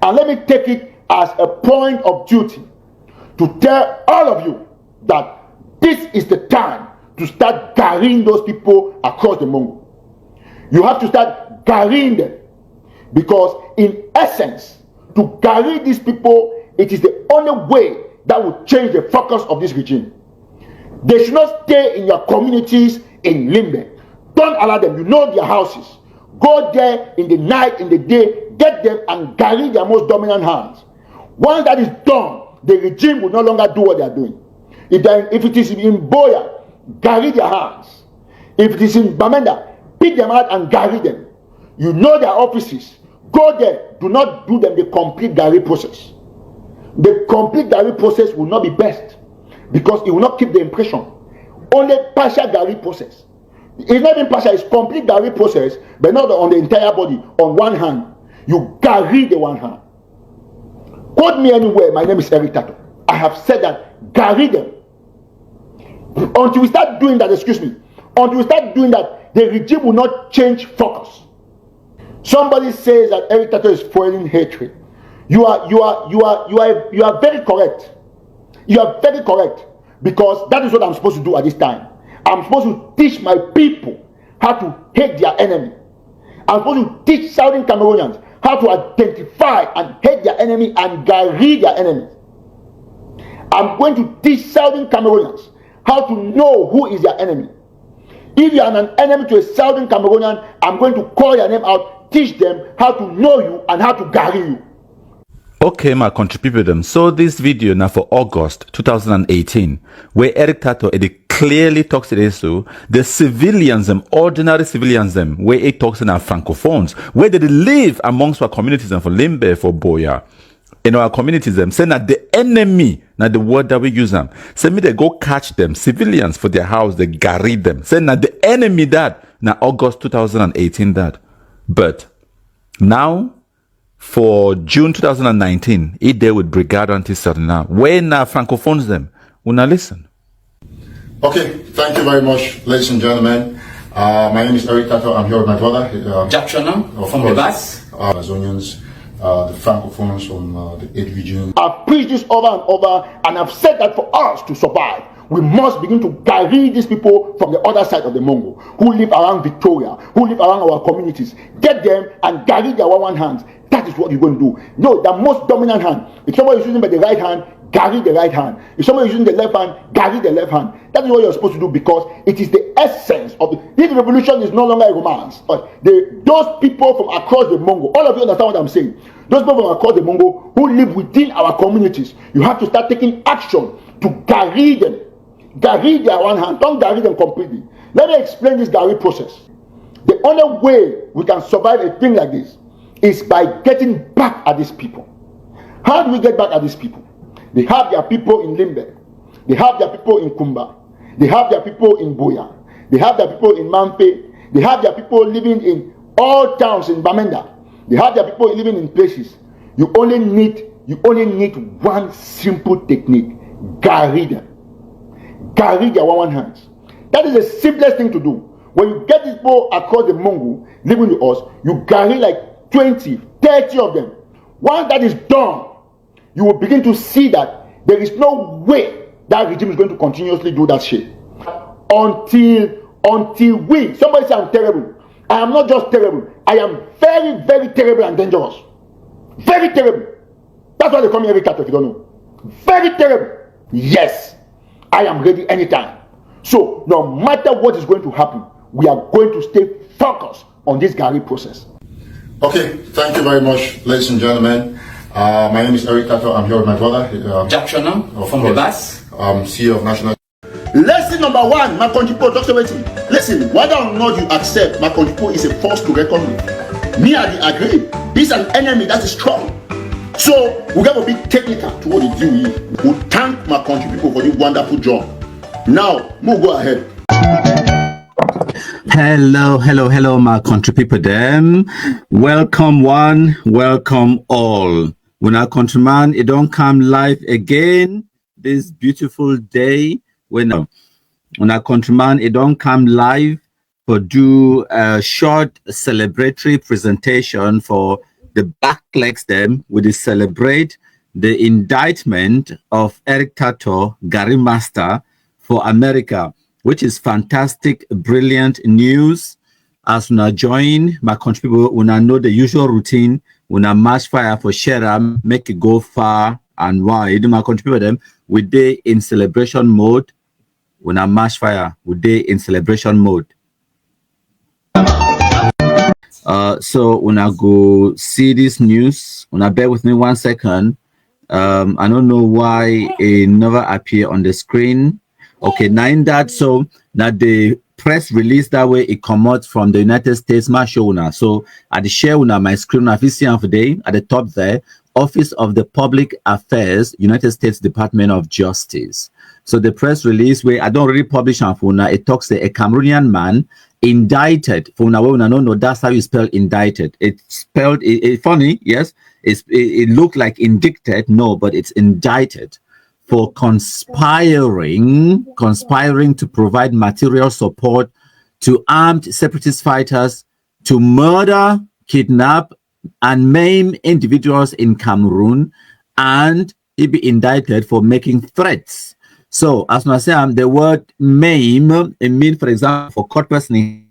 And let me take it as a point of duty to tell all of you that this is the time to start carrying those people across the Mongo. You have to start carrying them, because in essence, to carry these people, it is the only way that will change the focus of this regime. They should not stay in your communities in Limbe. Don't allow them. You know their houses. Go there in the night, in the day, get them and carry their most dominant hands. Once that is done, the regime will no longer do what they are doing. If it is in Boya, carry their hands. If it is in Bamenda, pick them out and carry them. You know their offices. Go there. Do not do them the complete Gary process. The complete Gary process will not be best, because it will not keep the impression. Only partial Gary process. It's not even partial, it's complete Gary process, but not on the entire body, on one hand. You carry the one hand. Quote me anywhere, my name is Eric Tawtaw. I have said that, carry them. Until we start doing that, until we start doing that, the regime will not change focus. Somebody says that Eric Tawtaw is fueling hatred. You are very correct. You are very correct, because that is what I'm supposed to do at this time. I'm supposed to teach my people how to hate their enemy. I'm supposed to teach Southern Cameroonians how to identify and hate their enemy and guide their enemies. I'm going to teach Southern Cameroonians how to know who is their enemy. If you are an enemy to a Southern Cameroonian, I'm going to call your name out, teach them how to know you and how to guide you. Okay, my country people them. So this video now for August 2018, where Eric Tawtaw clearly talks to this, so the civilians, them ordinary civilians, them where it talks in our francophones, where they live amongst our communities and for Limbe, for Boya, in our communities, them saying that the enemy, now the word that we use them, say me they go catch them civilians for their house, they carry them, saying that the enemy that now August 2018 that, but now. For June 2019, it there with Brigade Anti-Sarna. When francophones them, una listen. Okay, thank you very much, ladies and gentlemen. My name is Eric Tawtaw. I'm here with my brother, Jackson from the bus. Ambazonians, the francophones from the 8th region. I've preached this over and over, and I've said that for us to survive, we must begin to carry these people from the other side of the Mongo, who live around Victoria, who live around our communities. Get them and carry their one hands. That is what you're going to do. No, the most dominant hand. If somebody is using the right hand, carry the right hand. If somebody is using the left hand, carry the left hand. That is what you're supposed to do, because it is the essence of it. This revolution is no longer a romance. Those people from across the Mongo, all of you understand what I'm saying. Those people from across the Mongo who live within our communities, you have to start taking action to carry them. Carry their one hand. Don't carry them completely. Let me explain this Gary process. The only way we can survive a thing like this is by getting back at these people. How do we get back at these people? They have their people in Limbe. They have their people in Nkunda. They have their people in Boya. They have their people in Mampe. They have their people living in all towns in Bamenda. They have their people living in places. You only need one simple technique. Carry them. Carry their one hands. That is the simplest thing to do. When you get these people across the Mongo living with us, you carry like 20, 30 of them. Once that is done, you will begin to see that there is no way that regime is going to continuously do that shit. Until we, somebody say I'm terrible. I am not just terrible. I am very, very terrible and dangerous. Very terrible. That's why they call me Eric Tawtaw, if you don't know. Very terrible. Yes, I am ready anytime. So no matter what is going to happen, we are going to stay focused on this Gary process. Okay, thank you very much, ladies and gentlemen. My name is Eric Tawtaw. I'm here with my brother, Jackson from the bus. CEO of National. Lesson number one, my country people, Dr. Waiting. Listen, whether or not you accept my country people is a force to reckon with. Me, I agree. He's an enemy that is strong. So we got to be technical to what they do here. We thank my country people for this wonderful job. Now, we'll go ahead. Hello, my country people them. Welcome one, welcome all. When our countryman, it don't come live again this beautiful day. When our countryman, it don't come live for do a short celebratory presentation for the backlegs them with the celebrate the indictment of Eric Tawtaw, Gary Master for America, which is fantastic, brilliant news. As we join my country people, we know the usual routine. We match fire for share, make it go far and wide. My country people, them we day in celebration mode. We match fire. We day in celebration mode. So when I go see this news, when I bear with me 1 second. I don't know why it never appear on the screen. Okay, now in that, so now the press release that way it come out from the United States. My show now. So at the share on my screen, if you see today at the top there, Office of the Public Affairs, United States Department of Justice. So the press release where I don't really publish on phone now, it talks a Cameroonian man indicted for now. No, that's how you spell indicted. It's spelled it funny, yes. It looked like indicted, no, but it's indicted for conspiring to provide material support to armed separatist fighters to murder, kidnap, and maim individuals in Cameroon, and he be indicted for making threats. So, as I say, the word maim, it means, for example, for cut person in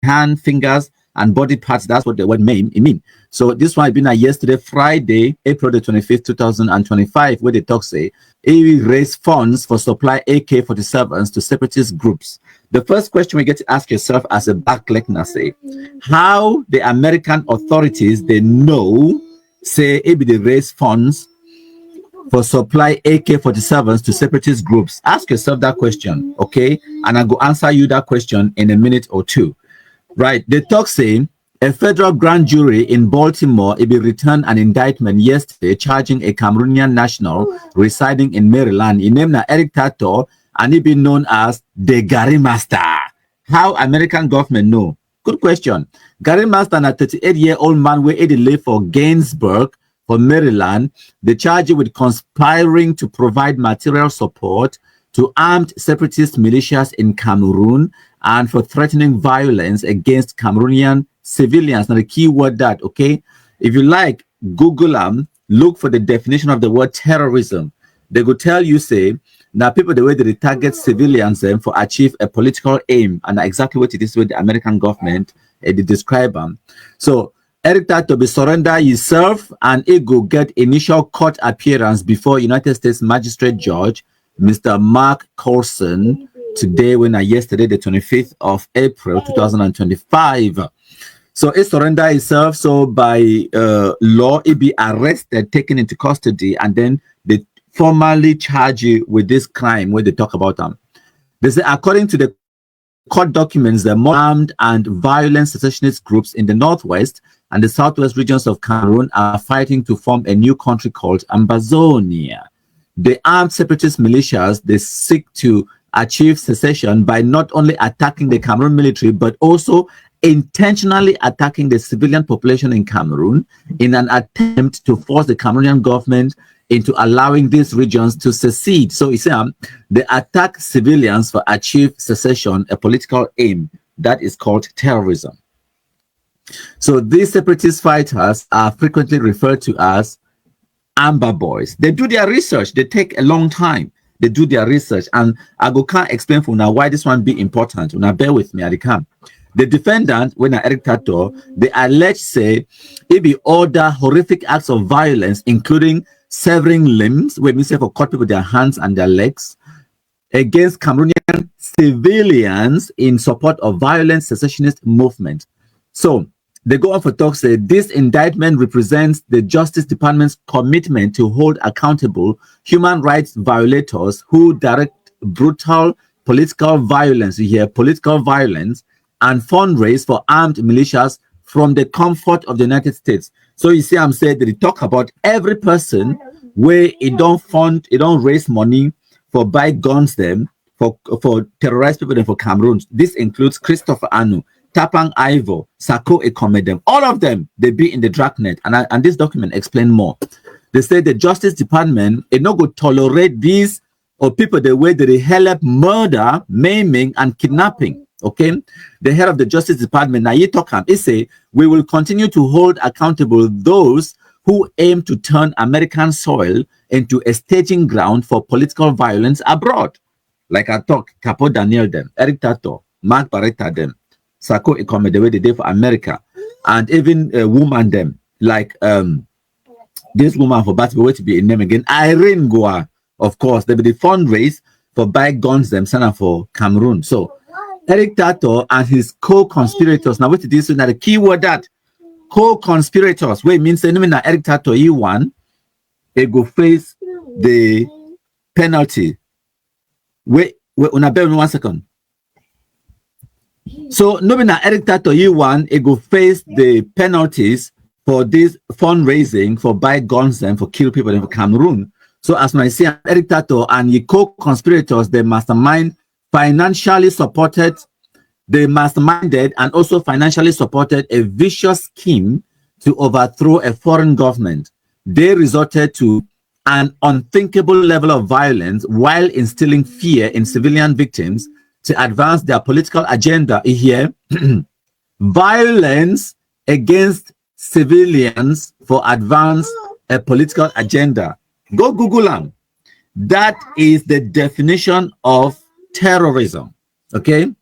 hand, fingers, and body parts. That's what the word maim it means. So this one been yesterday, Friday, April the 25th, 2025, where the talk say he raised funds for supply AK-47s to separatist groups. The first question we get to ask yourself as a backleg now say, how the American authorities they know say maybe they raise funds for supply AK-47s to separatist groups? Ask yourself that question, okay? And I go answer you that question in a minute or two. Right, the talk say a federal grand jury in Baltimore it be returned an indictment yesterday charging a Cameroonian national residing in Maryland. He named Eric Tawtaw and he be known as the Gary Master. How American government know? Good question. Gary Master, a 38-year-old man where he live for Gainsburg for Maryland. They charge him with conspiring to provide material support to armed separatist militias in Cameroon and for threatening violence against Cameroonian civilians. Now the key word that, okay? If you like, Google them, look for the definition of the word terrorism. They will tell you, say, now people, the way they target civilians for achieve a political aim, and exactly what it is with the American government, they describe them. So, Eric Tawtaw be surrender himself and he go get initial court appearance before United States Magistrate Judge, Mr. Mark Coulson, today, yesterday, the 25th of April, 2025. So he surrender himself. So by law, he be arrested, taken into custody, and then they formally charge you with this crime where they talk about them. They say, according to the court documents, the armed and violent secessionist groups in the northwest and the southwest regions of Cameroon are fighting to form a new country called Ambazonia. The armed separatist militias, they seek to achieve secession by not only attacking the Cameroon military, but also intentionally attacking the civilian population in Cameroon in an attempt to force the Cameroonian government into allowing these regions to secede. So you see, they attack civilians for achieve secession, a political aim that is called terrorism. So these separatist fighters are frequently referred to as Amber Boys. They do their research. They take a long time. They do their research, and I can't explain for now why this one be important. Now bear with me, I can. The defendant, when Eric Tawtaw, they allege say it be order horrific acts of violence, including severing limbs, where we say for cut people their hands and their legs, against Cameroonian civilians in support of violent secessionist movement. So they go on for talk say this indictment represents the Justice Department's commitment to hold accountable human rights violators who direct brutal political violence, you hear political violence, and fundraise for armed militias from the comfort of the United States. So you see, I'm saying that they talk about every person where it don't fund, it don't raise money for buy guns them for terrorize people and for Cameroon. This includes Christopher Anu, Tapang Ivo, Sako Ekomedem, all of them, they be in the dragnet. And this document explain more. They say the Justice Department is not going to tolerate these or people the way that they help murder, maiming, and kidnapping. Okay, the head of the Justice Department, now you talk him, he say, we will continue to hold accountable those who aim to turn American soil into a staging ground for political violence abroad. Like I talk, Capo Daniel them, Eric Tawtaw, Mark Barretta them, Sako Ikome, the way they did for America, and even a woman them, like this woman for basketball to be a name again, Irene Goa, of course, they be the fundraise for buy guns them, send for Cameroon. So Eric Tawtaw and his co-conspirators. Now, what it is, now the key word that co-conspirators, where it means that Eric Tawtaw, he won, they go face the penalty. Wait, una bear me 1 second. So, no, Eric Tawtaw, he won, he go face the penalties for this fundraising for buy guns and for kill people in Cameroon. So, as I say, Eric Tawtaw and the co-conspirators, the mastermind, financially supported, they masterminded and also financially supported a vicious scheme to overthrow a foreign government. They resorted to an unthinkable level of violence while instilling fear in civilian victims to advance their political agenda here. Violence against civilians for advance a political agenda. Go Google them. That is the definition of terrorism. Okay.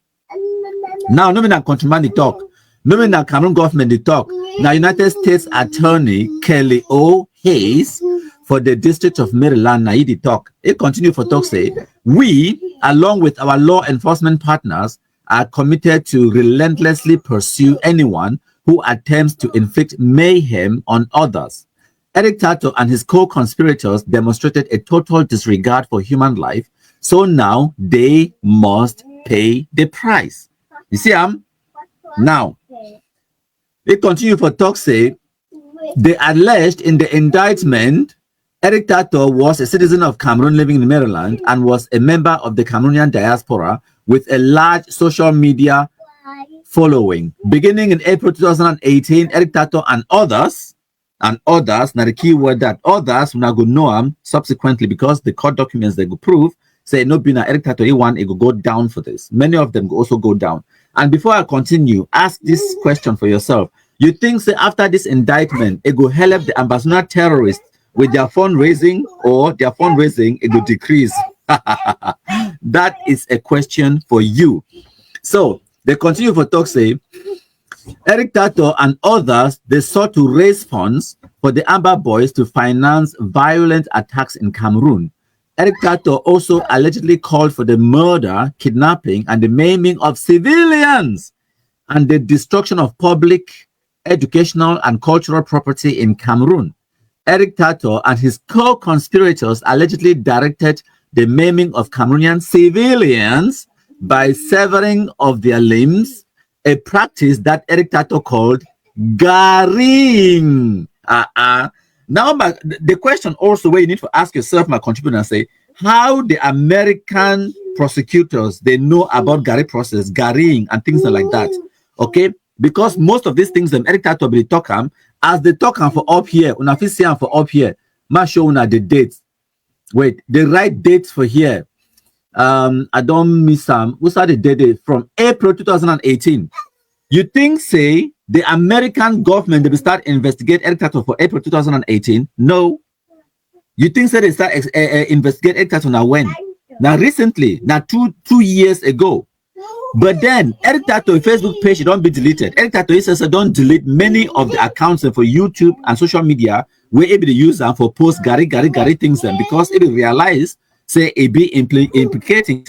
Now, no mean countryman they talk. No mean Cameroon government they talk. Now, United States Attorney Kelly O. Hayes for the District of Maryland, now he talk. He continue for talk say, we, along with our law enforcement partners, are committed to relentlessly pursue anyone who attempts to inflict mayhem on others. Eric Tawtaw and his co-conspirators demonstrated a total disregard for human life. So now they must pay the price. You see, now, they continue for talk say, they alleged in the indictment, Eric Tawtaw was a citizen of Cameroon living in Maryland and was a member of the Cameroonian diaspora with a large social media following. Beginning in April 2018, Eric Tawtaw and others, now the key word that others will not go know him subsequently because the court documents they go prove say no be na Eric Tawtaw one it will go down for this. Many of them will also go down. And before I continue, ask this question for yourself. You think say after this indictment it will help the Ambazonia terrorists with their fundraising, or their fundraising it will decrease? That is a question for you. So they continue for talk say Eric Tawtaw and others, they sought to raise funds for the Amber Boys to finance violent attacks in Cameroon. Eric Tawtaw also allegedly called for the murder, kidnapping, and the maiming of civilians and the destruction of public, educational, and cultural property in Cameroon. Eric Tawtaw and his co-conspirators allegedly directed the maiming of Cameroonian civilians by severing of their limbs, a practice that Eric Tawtaw called garring. Now, the question also where you need to ask yourself, my contributor, and say, how the American prosecutors, they know about garring process, garring, and things like that. Okay? Because most of these things, Eric Tawtaw will talk as they talk for up here, unafisian for up here, ma show una the dates. Wait, the right dates for here. I don't miss some. What's the date from April 2018? You think, say, the American government they will start investigate Eric Tawtaw for April 2018? No. You think, say, they start investigate Eric Tawtaw now when? Now recently, now two years ago. But then Eric Tawtaw Facebook page don't be deleted. Eric Tawtaw says don't delete many of the accounts for YouTube and social media where able to use them for post gary things because it will realize say it be implicating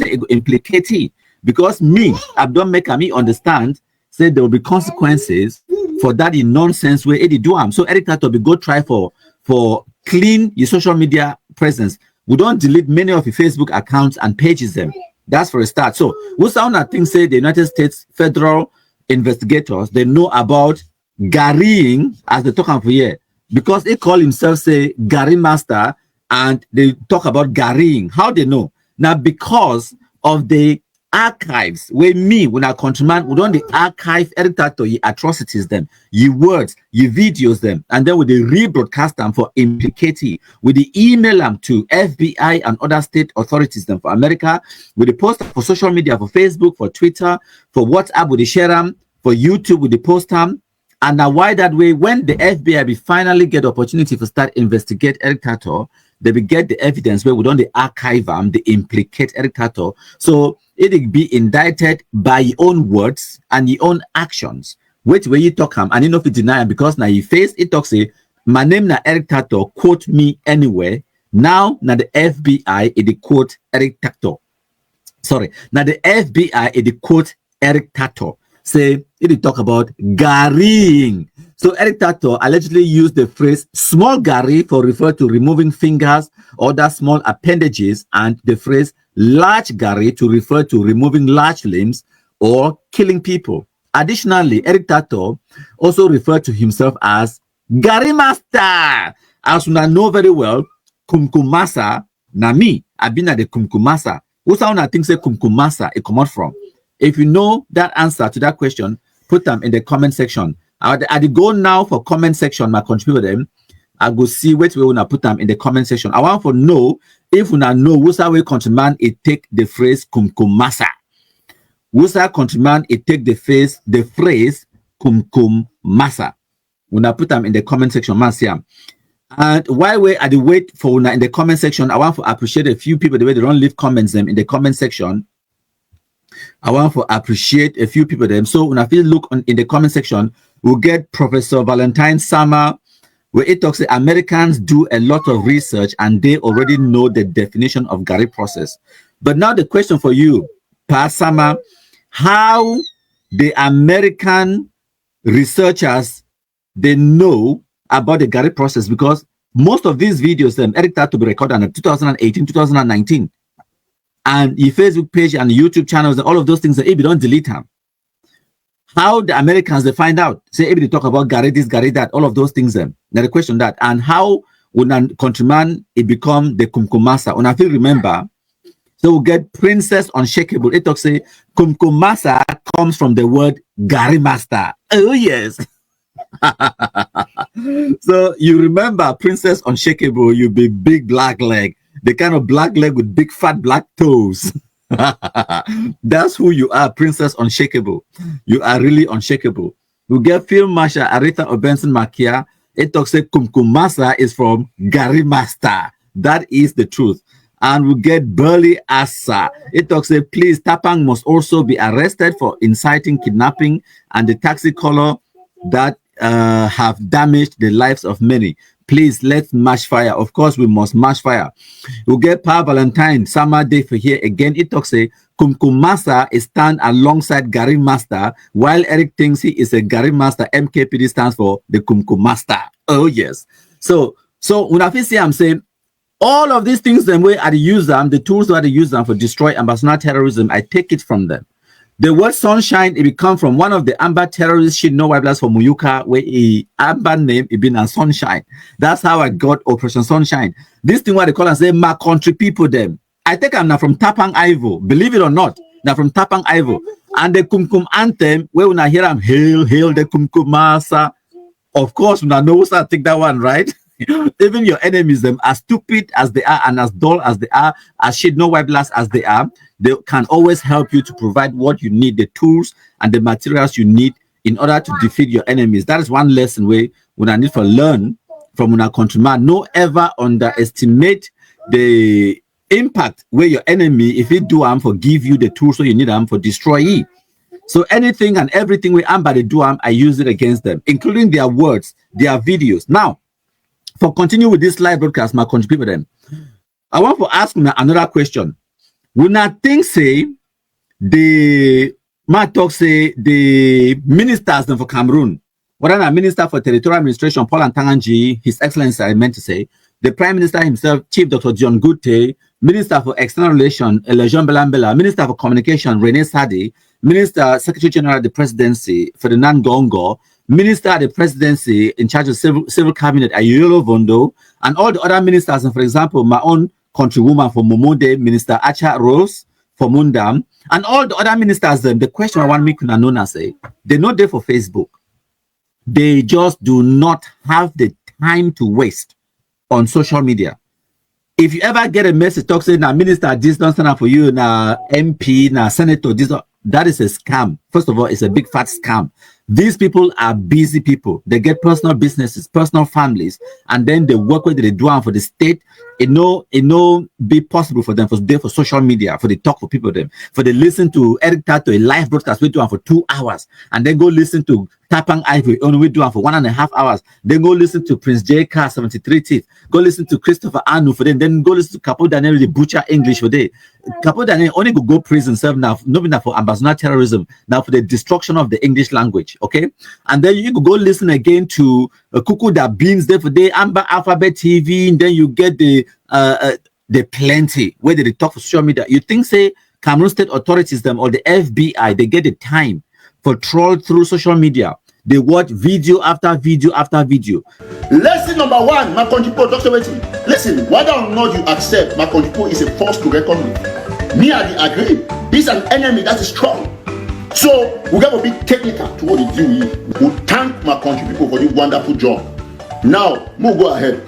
because me I don't make me understand say there will be consequences for that in nonsense where it do am. So Eric Tawtaw be go try for clean your social media presence. We don't delete many of your Facebook accounts and pages them. That's for a start. So we sound that thing say the United States federal investigators they know about garring as they talk for here because they call himself say Gary Master and they talk about garring. How they know? Now because of the archives where me when I countryman would only archive Eric Tawtaw ye atrocities them, ye words, ye videos them, and then with the rebroadcast them for implicati, with the email them to FBI and other state authorities them for America, with the post for social media, for Facebook, for Twitter, for WhatsApp, with the share them, for YouTube, with the post them. And now why that way, when the FBI will finally get the opportunity to start investigate Eric Tawtaw, they will get the evidence where we don't the archive them, they implicate Eric Tawtaw. So it will be indicted by your own words and your own actions. Which way you talk him and you know if you deny him because now you face it talks say my name na Eric Tawtaw, quote me anywhere. Now the FBI it quote Eric Tawtaw. Sorry, now the FBI it quote Eric Tawtaw. Say it talk about garrying. So Eric Tawtaw allegedly used the phrase small garry for refer to removing fingers or other small appendages, and the phrase large garry to refer to removing large limbs or killing people. Additionally, Eric Tawtaw also referred to himself as Garry Master. As you know very well, Kumkumasa na me. I've been at the Kumkumasa. Who's I think say Kumkumasa it come out from? If you know that answer to that question, put them in the comment section. I go now for comment section, my contributor them. I go see which way we wanna put them in the comment section. I want to know if we know who's our way countryman it take the phrase kumkumasa. Who's our countryman it take the phrase kumkumasa. When I put them in the comment section, Marcia. And while we at the wait for una in the comment section, I want to appreciate a few people the way they don't leave comments them in the comment section. I want to appreciate a few people them. So when I feel look in the comment section, we'll get Professor Valentine Sama, where it talks that Americans do a lot of research and they already know the definition of garry process. But now the question for you, Pa Sama, how the American researchers they know about the garry process, because most of these videos them Eric Tawtaw be recorded in 2018, 2019. And your Facebook page and YouTube channels and all of those things, if you don't delete them, how the Americans they find out? Say if they talk about garry this, garry that, all of those things. Then the question that, and how would a countryman it become the kumkumasa? And I feel remember, so we get Princess Unshakable. It talks say kumkumasa comes from the word garry master. Oh yes. So you remember Princess Unshakable? You be big black leg. The kind of black leg with big fat black toes. That's who you are, Princess Unshakable. You are really unshakable. We get Field Marshal Aretha Obenson Makia. It talks say Kumkumasa is from Garry Master. That is the truth. And we get Burley Asa. It talks say please Tapang must also be arrested for inciting kidnapping and the taxi caller that have damaged the lives of many. Please let's match fire. Of course, we must match fire. We'll get Pa Valentine Summer Day for here again. It talks say Kumkumasa is stand alongside Garry Master, while Eric thinks he is a Garry Master. MKPD stands for the Kumkumaster. Oh yes. So when I say I'm saying all of these things, the way I use them, the tools that I use them for destroy Ambazonia terrorism, I take it from them. The word sunshine, it become from one of the Amber terrorists, she know why blast for Muyuka, where he Amber name, it been a sunshine. That's how I got Operation Sunshine. This thing what they call and say, my country people them. I think I'm now from Tapang Ivo, believe it or not, now from Tapang Ivo. And the Kumkum anthem, where when I hear them, hail, hail the Kumkumasa. Of course, when I know I take that one, right? Even your enemies, them as stupid as they are and as dull as they are, as shit no white blast as they are, they can always help you to provide what you need, the tools and the materials you need in order to defeat your enemies. That is one lesson where when I need to learn from our countryman. No ever underestimate the impact where your enemy, if he do for give you the tools so you need for destroy ye. So anything and everything we am by the do I use it against them, including their words, their videos. Now, for continue with this live broadcast, my country people then, I want to ask another question. When I think say the ministers for Cameroon, what are Minister for Territorial Administration, Paul Antanganji, His Excellency, I meant to say, the Prime Minister himself, Chief Dr. John Gute, Minister for External Relations, Jean Belambela, Minister for Communication, Rene Sadi, Minister, Secretary General of the Presidency, Ferdinand Gongo, Minister at the Presidency in charge of Civil Cabinet, Ayolo Vondo, and all the other ministers, and for example, my own countrywoman from Momode, Minister Acha Rose, for Munda and all the other ministers. The question I want me to know say they not there for Facebook. They just do not have the time to waste on social media. If you ever get a message talk saying, "Now minister, this don't stand up for you," now MP, now senator, this that is a scam. First of all, it's a big fat scam. These people are busy people. They get personal businesses, personal families, and then they work with they do for the state. It no be possible for them for social media, for the talk for people them, for they listen to Eric Tawtaw, a live broadcast we do for 2 hours, and then go listen to Tapang Ivory only we do for 1.5 hours. Then go listen to Prince J.K. 73 Teeth. Go listen to Christopher Anu for them. Then go listen to Capo Daniel the butcher English for them. Capo Daniel only go prison serve now, not now for Ambazonia terrorism, now for the destruction of the English language. Okay, and then you could go listen again to Kuku that beans there for the Amber Alphabet TV, and then you get the plenty where they talk for social media. You think say Cameroon state authorities them or the FBI they get the time for troll through social media? They watch video after video after video. Lesson number 1, my country people, Dr. Waiting. Listen, whether or not you accept my country people is a force to reckon with. Me, I agree. He's an enemy that is strong. So we got to be technical to what they do. We thank my country people for the wonderful job. Now, we'll go ahead.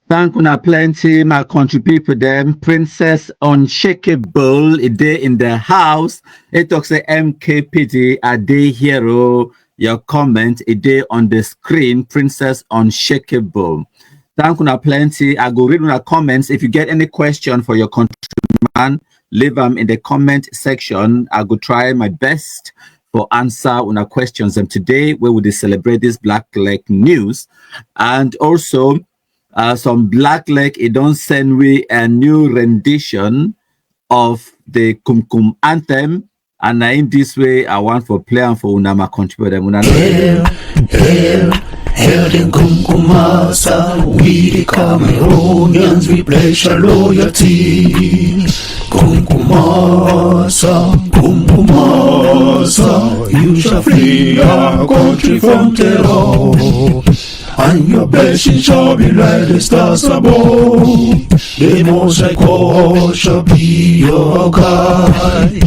Thank you plenty, my country people. Them Princess Unshakable, a day in the house. It talks a MKPD, a day hero. Your comment, a day on the screen. Princess Unshakable. Thank you plenty. I go read your comments. If you get any question for your countryman, leave them in the comment section. I go try my best for answer on our questions. And today we will celebrate this Black Leg news, and also. Some Black Leg, it don't send we a new rendition of the Kumkum anthem, and in this way I want for play and for Unama contribute. Hail, hail the Kumkumasa, we the Cameroonians, we pledge our loyalty. Kumkumasa, Kumkumasa, you shall free our country from terror. And your blessing shall be like the stars above. The Most High God shall be your guide.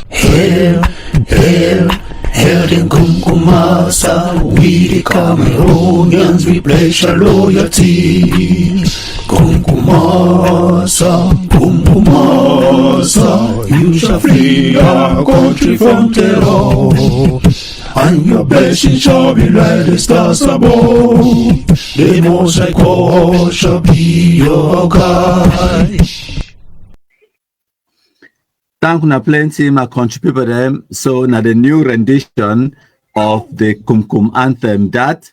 Hail, hail, hail the Kumkumasa, we the Cameroonians, we pledge our loyalty. Kumkumasa, Kumkumasa, you shall free our country from terror. And your blessing shall be like the stars above. The Most High God shall be your guide. Thank you plenty, my country people. Them. So now the new rendition of the Kumkum anthem, that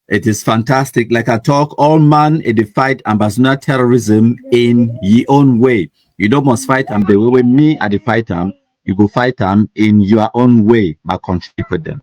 it is fantastic. Like I talk, all man it fight Ambazonia terrorism in your own way. You don't must fight them the way me I fight them. You go fight them in your own way, my country people. Them.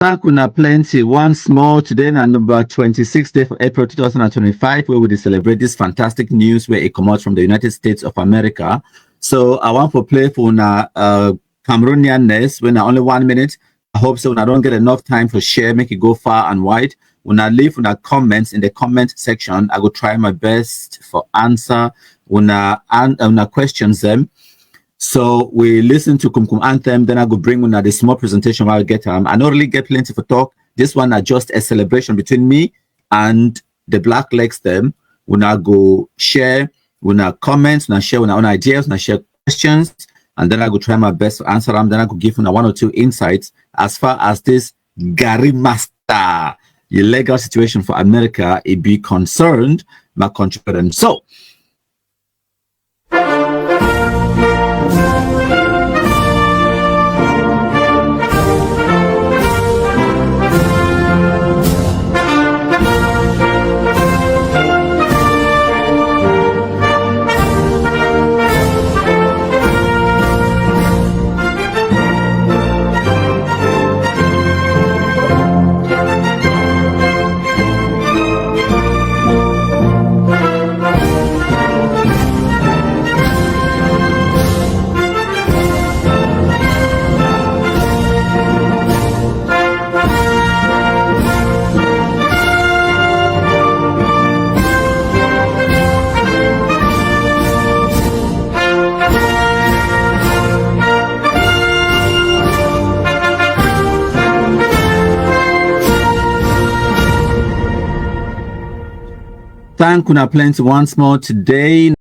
Thank you plenty. Once more today, on number 26th day of April 2025, where we celebrate this fantastic news where it comes out from the United States of America. So I want to play for Cameroonianness when only 1 minute. I hope so. When I don't get enough time for share, make it go far and wide. When I leave on comments in the comment section, I will try my best for answer when I questions them. So we listen to Kumkum anthem, then I go bring on the small presentation while I get I don't really get plenty for talk. This one is just a celebration between me and the Black Legs them. When I go share, when I comments, when I share when I own ideas, when I share questions, and then I go try my best to answer them. Then I go give them 1 or 2 insights as far as this Gary Master illegal situation for America it be concerned, my country. So thank you plenty once more today.